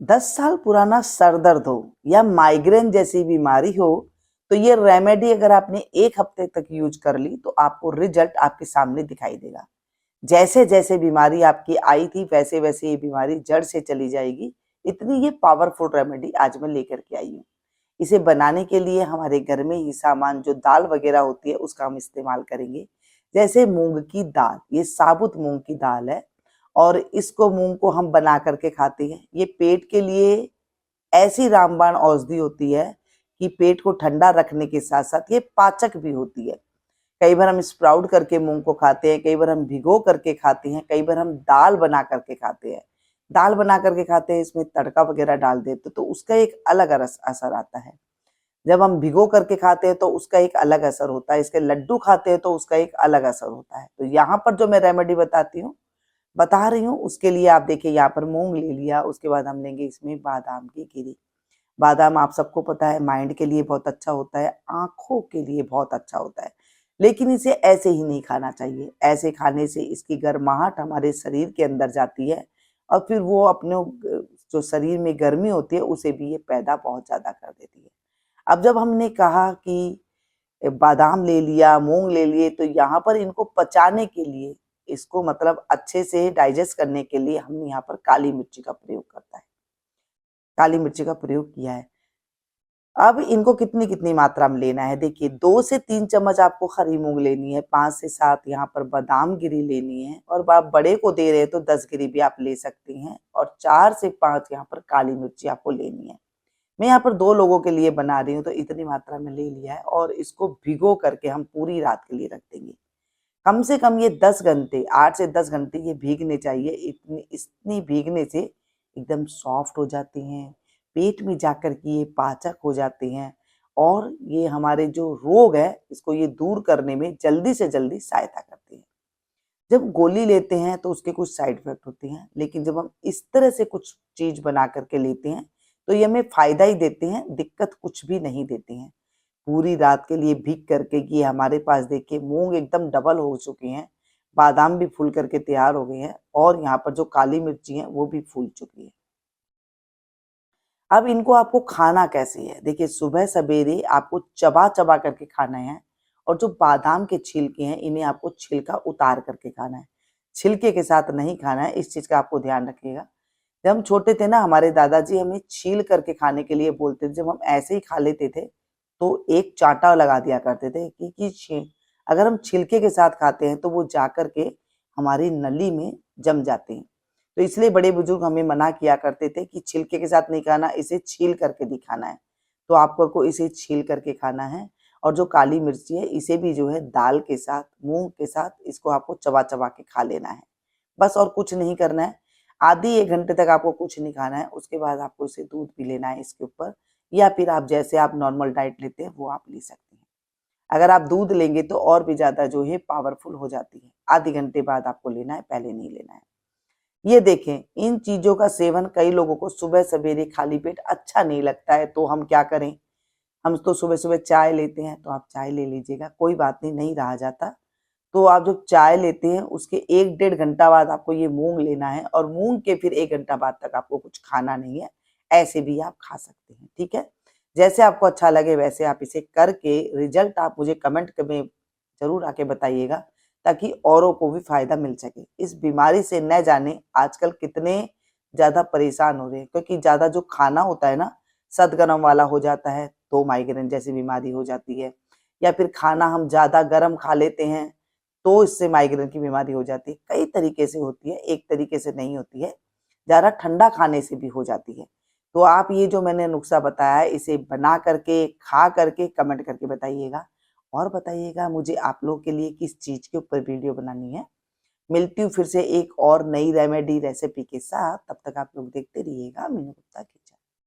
10 साल पुराना सर दर्द हो या माइग्रेन जैसी बीमारी हो, तो ये रेमेडी अगर आपने 1 हफ्ते तक यूज कर ली तो आपको रिजल्ट आपके सामने दिखाई देगा। जैसे जैसे बीमारी आपकी आई थी वैसे वैसे ये बीमारी जड़ से चली जाएगी। इतनी ये पावरफुल रेमेडी आज मैं लेकर के आई हूँ। इसे बनाने के लिए हमारे घर में ही सामान जो दाल वगैरह होती है उसका हम इस्तेमाल करेंगे। जैसे मूंग की दाल, ये साबुत मूंग की दाल है और इसको मूंग को हम बना करके खाते हैं। ये पेट के लिए ऐसी रामबाण औषधि होती है कि पेट को ठंडा रखने के साथ साथ ये पाचक भी होती है। कई बार हम स्प्राउट करके मूंग को खाते हैं, कई बार हम भिगो करके खाते हैं, कई बार हम दाल बना करके खाते हैं। दाल बना करके खाते हैं, इसमें तड़का वगैरह डाल देते तो उसका एक अलग असर आता है। जब हम भिगो करके खाते हैं तो उसका एक अलग असर होता है, इसके लड्डू खाते हैं तो उसका एक अलग असर होता है। तो यहाँ पर जो मैं रेमेडी बता रही हूँ उसके लिए आप देखिए, यहाँ पर मूंग ले लिया, उसके बाद हम लेंगे इसमें बादाम की गिरी। बादाम आप सबको पता है माइंड के लिए बहुत अच्छा होता है, आंखों के लिए बहुत अच्छा होता है, लेकिन इसे ऐसे ही नहीं खाना चाहिए। ऐसे खाने से इसकी गर्माहट हमारे शरीर के अंदर जाती है और फिर वो अपने जो शरीर में गर्मी होती है उसे भी ये पैदा बहुत ज्यादा कर देती है। अब जब हमने कहा कि बादाम ले लिया, मूंग ले लिए, तो यहाँ पर इनको पचाने के लिए, इसको मतलब अच्छे से डाइजेस्ट करने के लिए हमने यहाँ पर काली मिर्ची का प्रयोग करता है, काली मिर्ची का प्रयोग किया है। अब इनको कितनी कितनी मात्रा में लेना है, देखिए 2 से 3 चम्मच आपको हरी मूंग लेनी है, 5 से 7 यहाँ पर बादाम गिरी लेनी है, और आप बड़े को दे रहे हैं तो 10 गिरी भी आप ले सकती हैं, और 4 से 5 यहाँ पर काली मिर्ची आपको लेनी है। मैं यहाँ पर 2 लोगों के लिए बना रही हूँ तो इतनी मात्रा में ले लिया है, और इसको भिगो करके हम पूरी रात के लिए रख देंगे। कम से कम ये 10 घंटे, 8 से 10 घंटे ये भीगने चाहिए। इतनी भीगने से एकदम सॉफ्ट हो जाती हैं, पेट में जाकर के ये पाचक हो जाते हैं, और ये हमारे जो रोग है इसको ये दूर करने में जल्दी से जल्दी सहायता करती है। जब गोली लेते हैं तो उसके कुछ साइड इफेक्ट होते हैं, लेकिन जब हम इस तरह से कुछ चीज बना करके लेते हैं तो ये हमें फायदा ही देते हैं, दिक्कत कुछ भी नहीं देते हैं। पूरी रात के लिए भीग करके ये हमारे पास देखिए मूंग एकदम डबल हो चुके हैं, बादाम भी फूल करके तैयार हो गए हैं, और यहाँ पर जो काली मिर्ची है वो भी फूल चुकी है। अब इनको आपको खाना कैसे है, देखिए सुबह सवेरे आपको चबा चबा करके खाना है, और जो बादाम के छिलके हैं इन्हें आपको छिलका उतार करके खाना है, छिलके के साथ नहीं खाना है, इस चीज का आपको ध्यान रखिएगा। जब हम छोटे थे ना, हमारे दादाजी हमें छील करके खाने के लिए बोलते थे। जब हम ऐसे ही खा लेते थे तो एक चांटा लगा दिया करते थे कि अगर हम छिलके के साथ खाते हैं तो वो जा करके हमारी नली में जम जाते हैं। तो इसलिए बड़े बुजुर्ग हमें मना किया करते थे कि छिलके के साथ नहीं खाना, इसे छील करके भी खाना है। तो आपको इसे छील करके खाना है, और जो काली मिर्ची है इसे भी जो है दाल के साथ, मूंग के साथ इसको आपको चबा चबा के खा लेना है, बस और कुछ नहीं करना है। आधी 1 घंटे तक आपको कुछ नहीं खाना है, उसके बाद आपको इसे दूध पी लेना है इसके ऊपर, या फिर आप जैसे आप नॉर्मल डाइट लेते हैं वो आप ले सकते हैं। अगर आप दूध लेंगे तो और भी ज्यादा जो है पावरफुल हो जाती है। आधे घंटे बाद आपको लेना है, पहले नहीं लेना है। ये देखें, इन चीजों का सेवन कई लोगों को सुबह सवेरे खाली पेट अच्छा नहीं लगता है, तो हम क्या करें, हम तो सुबह सुबह चाय लेते हैं, तो आप चाय ले लीजिएगा, कोई बात नहीं, नहीं रहा जाता। तो आप जब चाय लेते हैं उसके 1-1.5 घंटा बाद आपको ये मूंग लेना है, और मूंग के फिर 1 घंटा बाद तक आपको कुछ खाना नहीं है। ऐसे भी आप खा सकते हैं, ठीक है। जैसे आपको अच्छा लगे वैसे आप इसे करके रिजल्ट आप मुझे कमेंट में जरूर आके बताइएगा, ताकि औरों को भी फायदा मिल सके। इस बीमारी से न जाने आजकल कितने ज्यादा परेशान हो रहे हैं, क्योंकि ज्यादा जो खाना होता है ना, सदगरम वाला हो जाता है तो माइग्रेन जैसी बीमारी हो जाती है, या फिर खाना हम ज्यादा गर्म खा लेते हैं तो इससे माइग्रेन की बीमारी हो जाती है। कई तरीके से होती है, एक तरीके से नहीं होती है, ज्यादा ठंडा खाने से भी हो जाती है। तो आप ये जो मैंने नुस्खा बताया है इसे बना करके, खा करके कमेंट करके बताइएगा, और बताइएगा मुझे आप लोगों के लिए किस चीज के ऊपर वीडियो बनानी है। मिलती हूँ फिर से एक और नई रेमेडी रेसिपी के साथ, तब तक आप लोग देखते रहिएगा मीनू गुप्ता की।